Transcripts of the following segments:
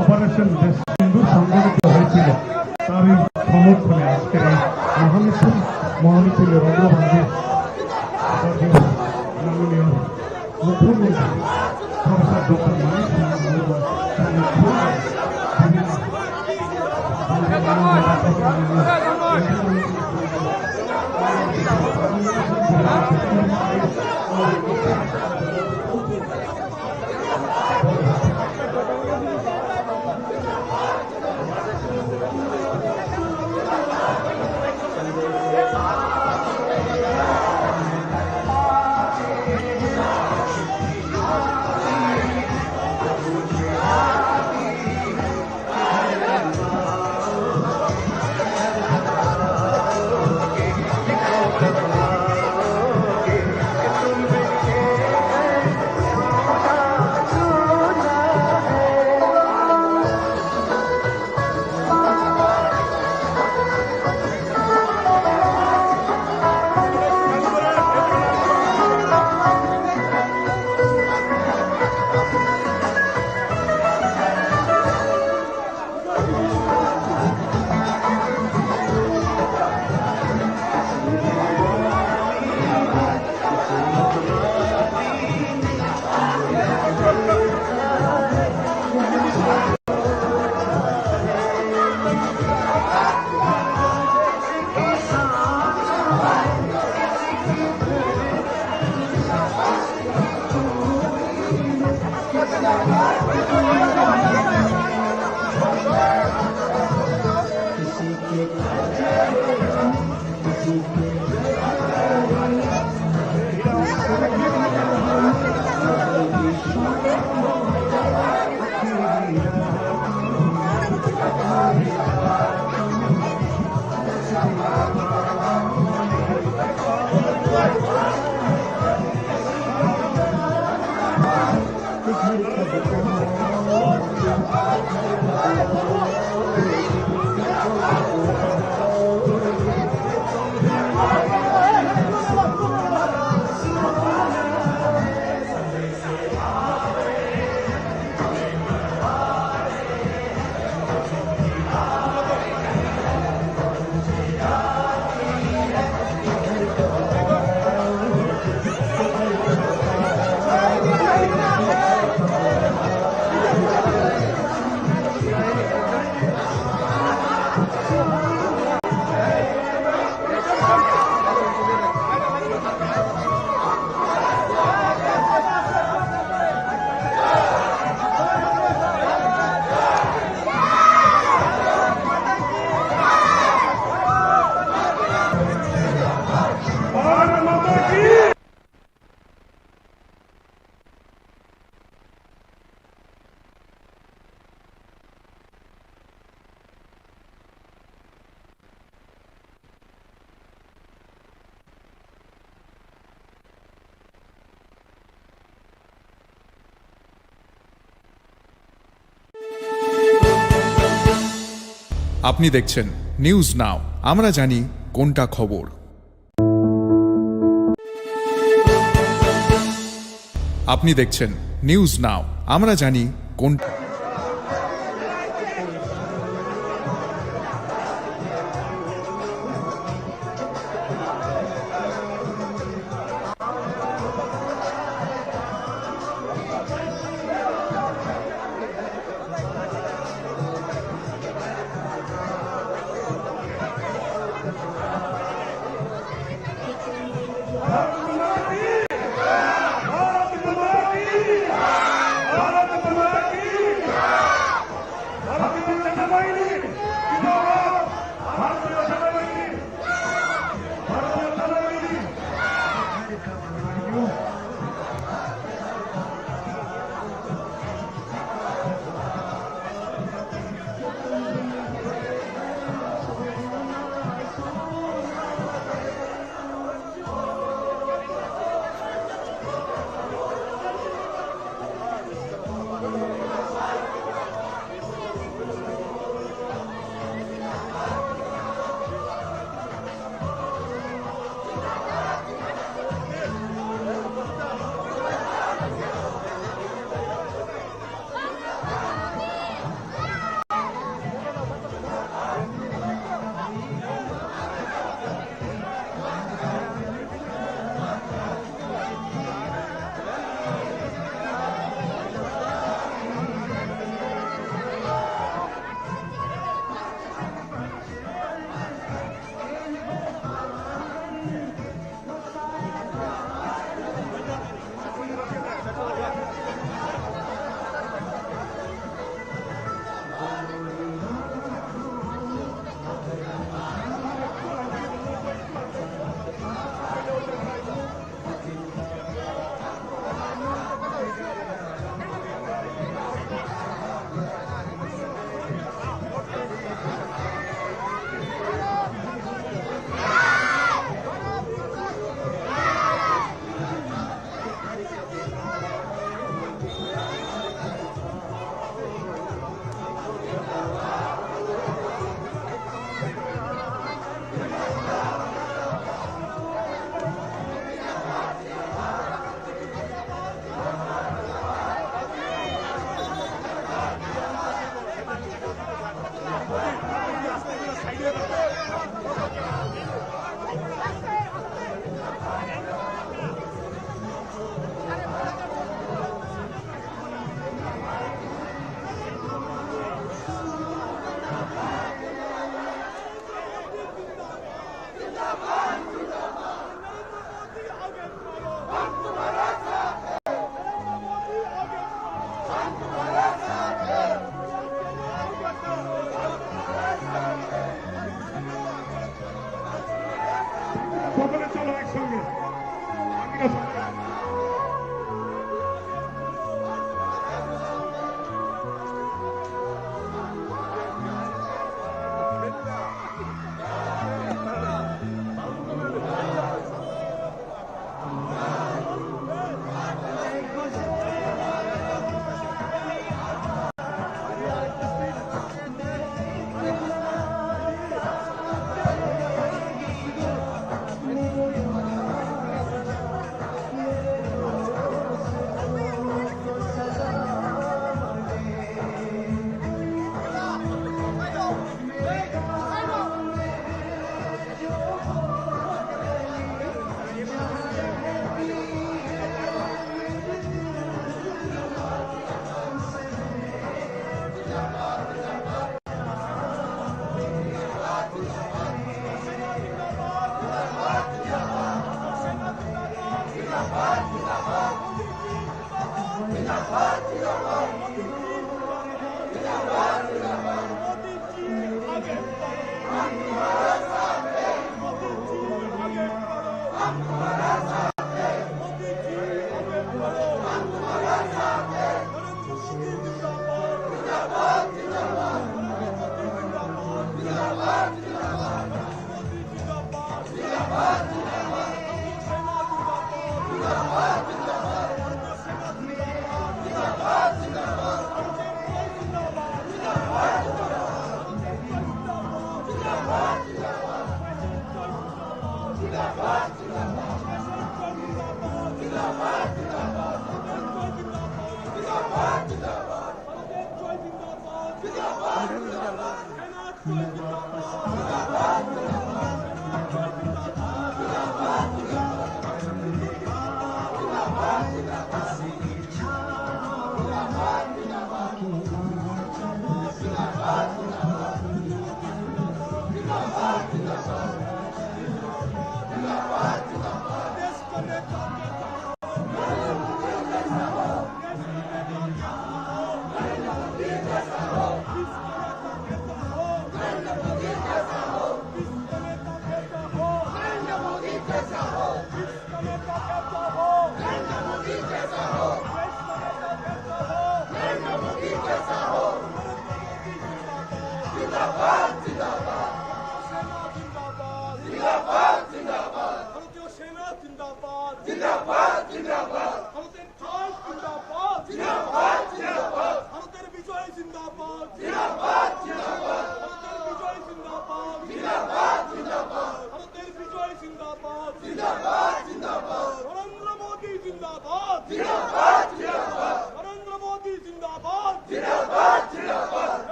Operation সিন্ধু সংগঠিত হয়েছিল তারই সমর্থনে আজকের এই মহামিছিল। মহামিছিলের অগ্রভাগে মাননীয় মুখ্যমন্ত্রী প্রফেসর ডক্টর মানিক আপনি দেখছেন নিউজ নাও, আমরা জানি কোনটা খবর। আপনি দেখছেন নিউজ নাও, আমরা জানি কোনটা। भारत माता की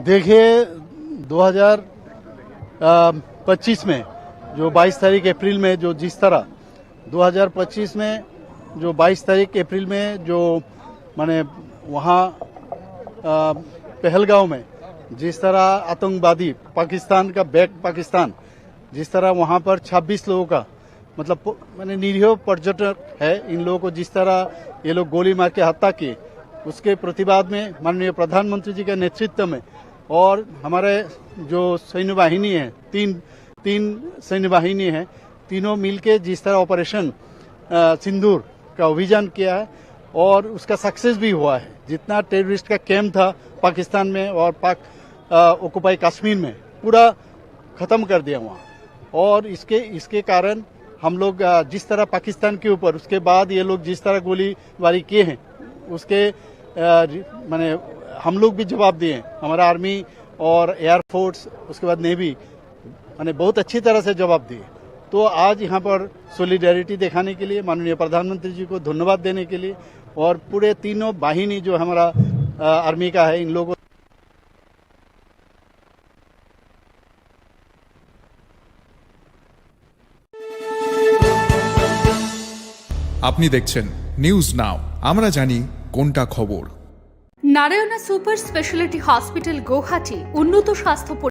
देखिए 2025 में जो 22 तारीख अप्रैल में जो जिस तरह 2025 में जो 22 तारीख अप्रैल में जो माने वहाँ पहलगांव में जिस तरह आतंकवादी पाकिस्तान का बैक पाकिस्तान जिस तरह वहाँ पर 26 लोगों का मतलब माने निरीह पर्यटक है इन लोगों को जिस तरह ये लोग गोली मार के हत्या किए उसके प्रतिवाद में माननीय प्रधानमंत्री जी के नेतृत्व में और हमारे जो सैन्य वाहिनी है तीन सैन्य वाहिनी है तीनों मिलके जिस तरह ऑपरेशन सिंदूर का अभियान किया है और उसका सक्सेस भी हुआ है। जितना टेररिस्ट का कैंप था पाकिस्तान में और पाक ऑक्युपाई कश्मीर में पूरा खत्म कर दिया वहाँ और इसके कारण हम लोग जिस तरह पाकिस्तान के ऊपर उसके बाद ये लोग जिस तरह गोलीबारी किए हैं उसके माने हम लोग भी जवाब दिए हैं। हमारा आर्मी और एयरफोर्स उसके बाद नेवी मैंने बहुत अच्छी तरह से जवाब दिए। तो आज यहाँ पर सॉलिडेरिटी दिखाने के लिए माननीय प्रधानमंत्री जी को धन्यवाद देने के लिए और पूरे तीनों वाहिनी जो हमारा आर्मी का है इन लोगों আপনি দেখছেন নিউজ নাও, আমরা জানি কোনটা খবর। Narayana super speciality hospital Guwahati উন্নত স্বাস্থ্য